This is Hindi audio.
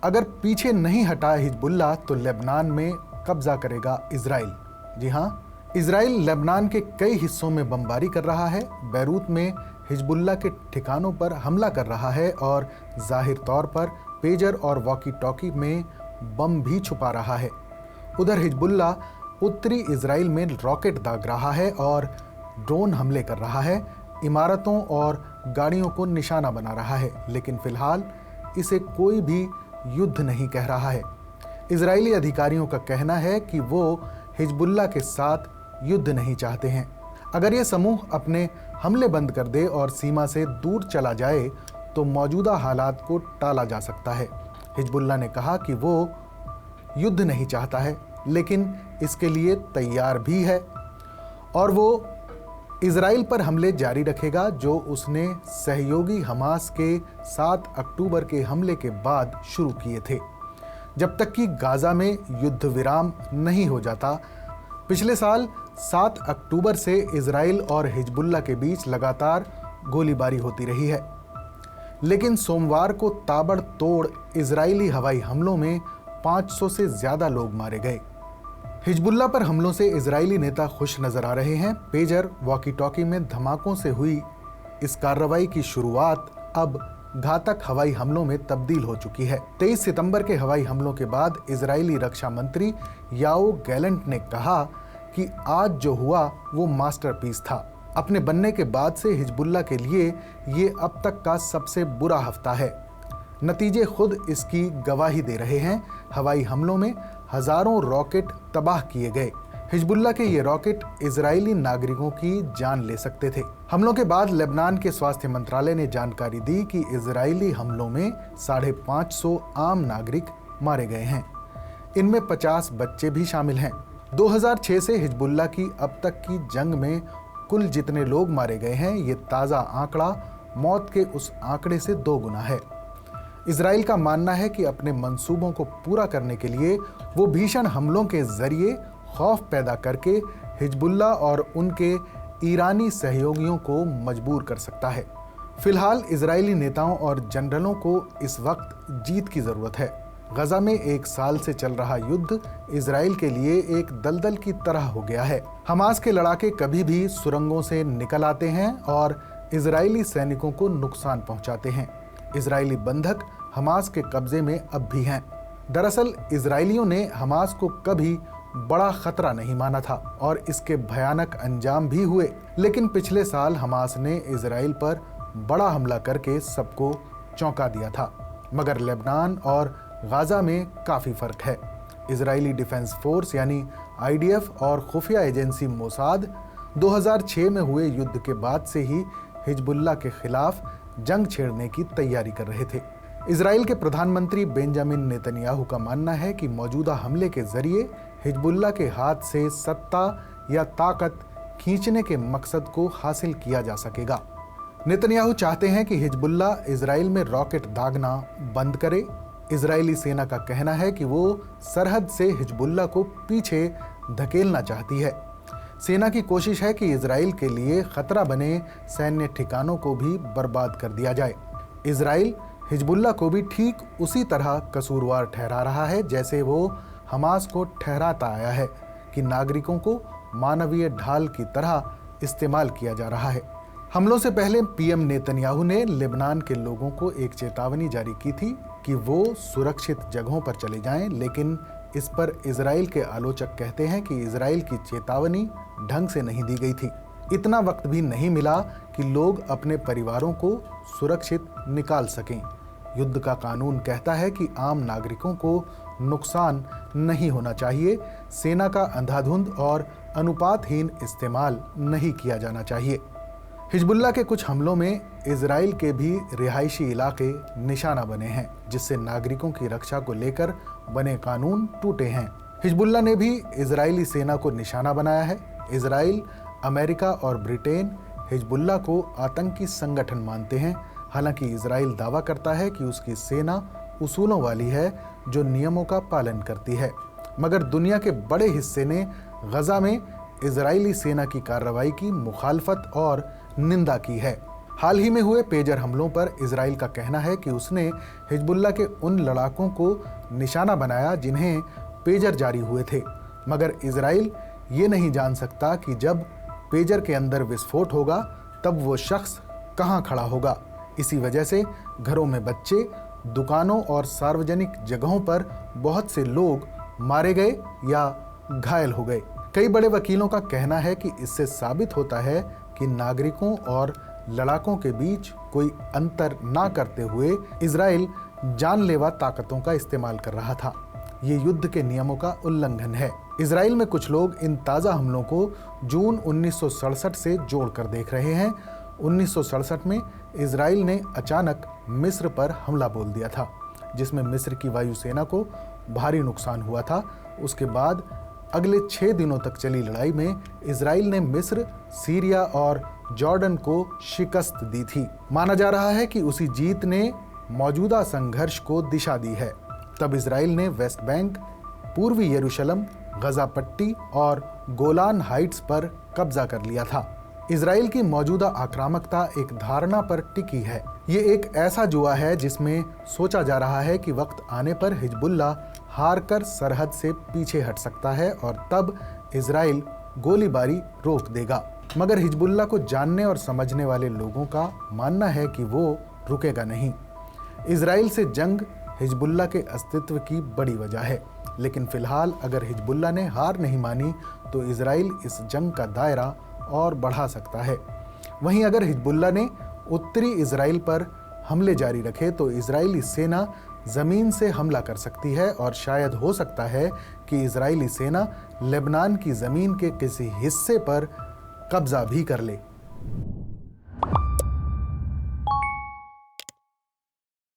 अगर पीछे नहीं हटा हिजबुल्लाह तो लेबनान में कब्जा करेगा इजराइल। जी हाँ, इजराइल लेबनान के कई हिस्सों में बमबारी कर रहा है, बैरूत में हिजबुल्लाह के ठिकानों पर हमला कर रहा है और जाहिर तौर पर पेजर और वॉकी टॉकी में बम भी छुपा रहा है। उधर हिजबुल्लाह उत्तरी इजराइल में रॉकेट दाग रहा है और ड्रोन हमले कर रहा है, इमारतों और गाड़ियों को निशाना बना रहा है, लेकिन फिलहाल इसे कोई भी युद्ध नहीं कह रहा है। इजरायली अधिकारियों का कहना है कि वो हिजबुल्लाह के साथ युद्ध नहीं चाहते हैं। अगर ये समूह अपने हमले बंद कर दे और सीमा से दूर चला जाए तो मौजूदा हालात को टाला जा सकता है। हिजबुल्लाह ने कहा कि वो युद्ध नहीं चाहता है, लेकिन इसके लिए तैयार भी है और वो इजराइल पर हमले जारी रखेगा जो उसने सहयोगी हमास के 7 अक्टूबर के हमले के बाद शुरू किए थे, जब तक कि गाजा में युद्ध विराम नहीं हो जाता। पिछले साल 7 अक्टूबर से इजराइल और हिजबुल्लाह के बीच लगातार गोलीबारी होती रही है, लेकिन सोमवार को ताबड़तोड़ इजरायली हवाई हमलों में 500 से ज्यादा लोग मारे गए। हिजबुल्लाह पर हमलों से इजरायली नेता खुश नजर आ रहे हैं। पेजर वॉकी टॉकी में धमाकों से हुई इस कार्रवाई की शुरुआत अब घातक हवाई हमलों में तब्दील हो चुकी है। 23 सितंबर के हवाई हमलों के बाद इजरायली रक्षा मंत्री याओ गैलेंट ने कहा कि आज जो हुआ वो मास्टरपीस था। अपने बनने के बाद से हिजबुल्लाह के लिए ये अब तक का सबसे बुरा हफ्ता है। नतीजे खुद इसकी गवाही दे रहे हैं। हवाई हमलों में हजारों रॉकेट तबाह किए गए। हिजबुल्लाह के ये रॉकेट इजरायली नागरिकों की जान ले सकते थे। हमलों के बाद लेबनान के स्वास्थ्य मंत्रालय ने जानकारी दी कि इजरायली हमलों में 550 आम नागरिक मारे गए हैं। इनमें 50 बच्चे भी शामिल हैं। 2006 से हिजबुल्लाह की अब तक की जंग में कुल जितने लोग मारे गए हैं, ये ताज़ा आंकड़ा मौत के उस आंकड़े से 2 गुना है। इजराइल का मानना है कि अपने मंसूबों को पूरा करने के लिए वो भीषण हमलों के जरिए खौफ पैदा करके हिजबुल्लाह और उनके ईरानी सहयोगियों को मजबूर कर सकता है। फिलहाल इजरायली नेताओं और जनरलों को इस वक्त जीत की ज़रूरत है। गजा में 1 साल से चल रहा युद्ध इजराइल के लिए एक दलदल की तरह हो गया है। हमास के लड़ाके कभी भी सुरंगों से निकल आते हैं और इजरायली सैनिकों को नुकसान पहुंचाते हैं। इजरायली बंधक हमास के कब्जे में अब भी हैं। दरअसल इजरायलियों ने हमास को कभी बड़ा खतरा नहीं माना था और इसके भयानक अंजाम भी हुए, लेकिन पिछले साल हमास ने इजराइल पर बड़ा हमला करके सबको चौंका दिया था। मगर लेबनान और गाजा में काफ़ी फ़र्क है। इजरायली डिफेंस फोर्स यानी IDF और खुफिया एजेंसी मोसाद 2006 में हुए युद्ध के बाद से ही हिजबुल्लाह के खिलाफ जंग छेड़ने की तैयारी कर रहे थे। इजराइल के प्रधानमंत्री बेंजामिन नेतन्याहू का मानना है कि मौजूदा हमले के जरिए हिजबुल्लाह के हाथ से सत्ता या ताकत खींचने के मकसद को हासिल किया जा सकेगा। नेतन्याहू चाहते हैं कि हिजबुल्लाह इजराइल में रॉकेट दागना बंद करे। इजरायली सेना का कहना है कि वो सरहद से हिजबुल्लाह को पीछे धकेलना चाहती है। सेना की कोशिश है कि इजराइल के लिए खतरा बने सैन्य ठिकानों को भी बर्बाद कर दिया जाए। इजराइल हिजबुल्लाह को भी ठीक उसी तरह कसूरवार ठहरा रहा है जैसे वो हमास को ठहराता आया है कि नागरिकों को मानवीय ढाल की तरह इस्तेमाल किया जा रहा है। हमलों से पहले PM नेतन्याहू ने लेबनान के लोगों को एक चेतावनी जारी की थी कि वो सुरक्षित जगहों पर चले जाएं, लेकिन इस पर इजराइल के आलोचक कहते हैं कि इजराइल की चेतावनी ढंग से नहीं दी गई थी। इतना वक्त भी नहीं मिला कि लोग अपने परिवारों को सुरक्षित निकाल सकें। युद्ध का कानून कहता है कि आम नागरिकों को नुकसान नहीं होना चाहिए। सेना का अंधाधुंध और अनुपातहीन इस्तेमाल नहीं किया जाना चाहिए। हिजबुल्लाह के कुछ हमलों में इजराइल के भी रिहायशी इलाके निशाना बने हैं, जिससे नागरिकों की रक्षा को लेकर बने कानून टूटे हैं। हिजबुल्लाह ने भी इजरायली सेना को निशाना बनाया है। इजराइल, अमेरिका और ब्रिटेन हिजबुल्लाह को आतंकी संगठन मानते हैं। हालांकि इजराइल दावा करता है कि उसकी सेना उसूलों वाली है जो नियमों का पालन करती है, मगर दुनिया के बड़े हिस्से ने गजा में इजरायली सेना की कार्रवाई की मुखालफत और निंदा की है। हाल ही में हुए पेजर हमलों पर इजराइल का कहना है कि उसने हिजबुल्लाह के उन लड़ाकों को निशाना बनाया जिन्हें पेजर जारी हुए थे, मगर इजराइल ये नहीं जान सकता कि जब पेजर के अंदर विस्फोट होगा तब वो शख्स कहाँ खड़ा होगा। इसी वजह से घरों में बच्चे, दुकानों और सार्वजनिक जगहों पर बहुत से लोग मारे गए या घायल हो गए। कई बड़े वकीलों का कहना है कि इससे साबित होता है कि नागरिकों और लड़ाकों के बीच कोई अंतर ना करते हुए इजराइल जानलेवा ताकतों का इस्तेमाल कर रहा था। ये युद्ध के नियमों का उल्लंघन है। इजराइल में कुछ लोग इन ताज़ा हमलों को जून 1967 से जोड़कर देख रहे हैं। 1967 में इजराइल ने अचानक मिस्र पर हमला बोल दिया था, जिसमें मिस्र की वायुसेना को भारी नुकसान हुआ था। उसके बाद अगले 6 दिनों तक चली लड़ाई में इजराइल ने मिस्र, सीरिया और जॉर्डन को शिकस्त दी थी। माना जा रहा है कि उसी जीत ने मौजूदा संघर्ष को दिशा दी है। तब इजराइल ने वेस्ट बैंक, पूर्वी यरूशलेम, गजा पट्टी और गोलान हाइट्स पर कब्जा कर लिया था। इजराइल की मौजूदा आक्रामकता एक धारणा पर टिकी है। ये एक ऐसा जुआ है जिसमें सोचा जा रहा है कि वक्त आने पर हिजबुल्लाह हारकर सरहद से पीछे हट सकता है और तब इजराइल गोलीबारी रोक देगा। मगर हिजबुल्लाह को जानने और समझने वाले लोगों का मानना है कि वो रुकेगा नहीं। इजराइल से जंग हिजबुल्लाह के अस्तित्व की बड़ी वजह है, लेकिन फिलहाल अगर हिजबुल्लाह ने हार नहीं मानी तो इजराइल इस जंग का दायरा और बढ़ा सकता है। वहीं अगर हिजबुल्लाह ने उत्तरी इजराइल पर हमले जारी रखे तो इजरायली सेना ज़मीन से हमला कर सकती है और शायद हो सकता है कि इजरायली सेना लेबनान की ज़मीन के किसी हिस्से पर कब्जा भी कर ले।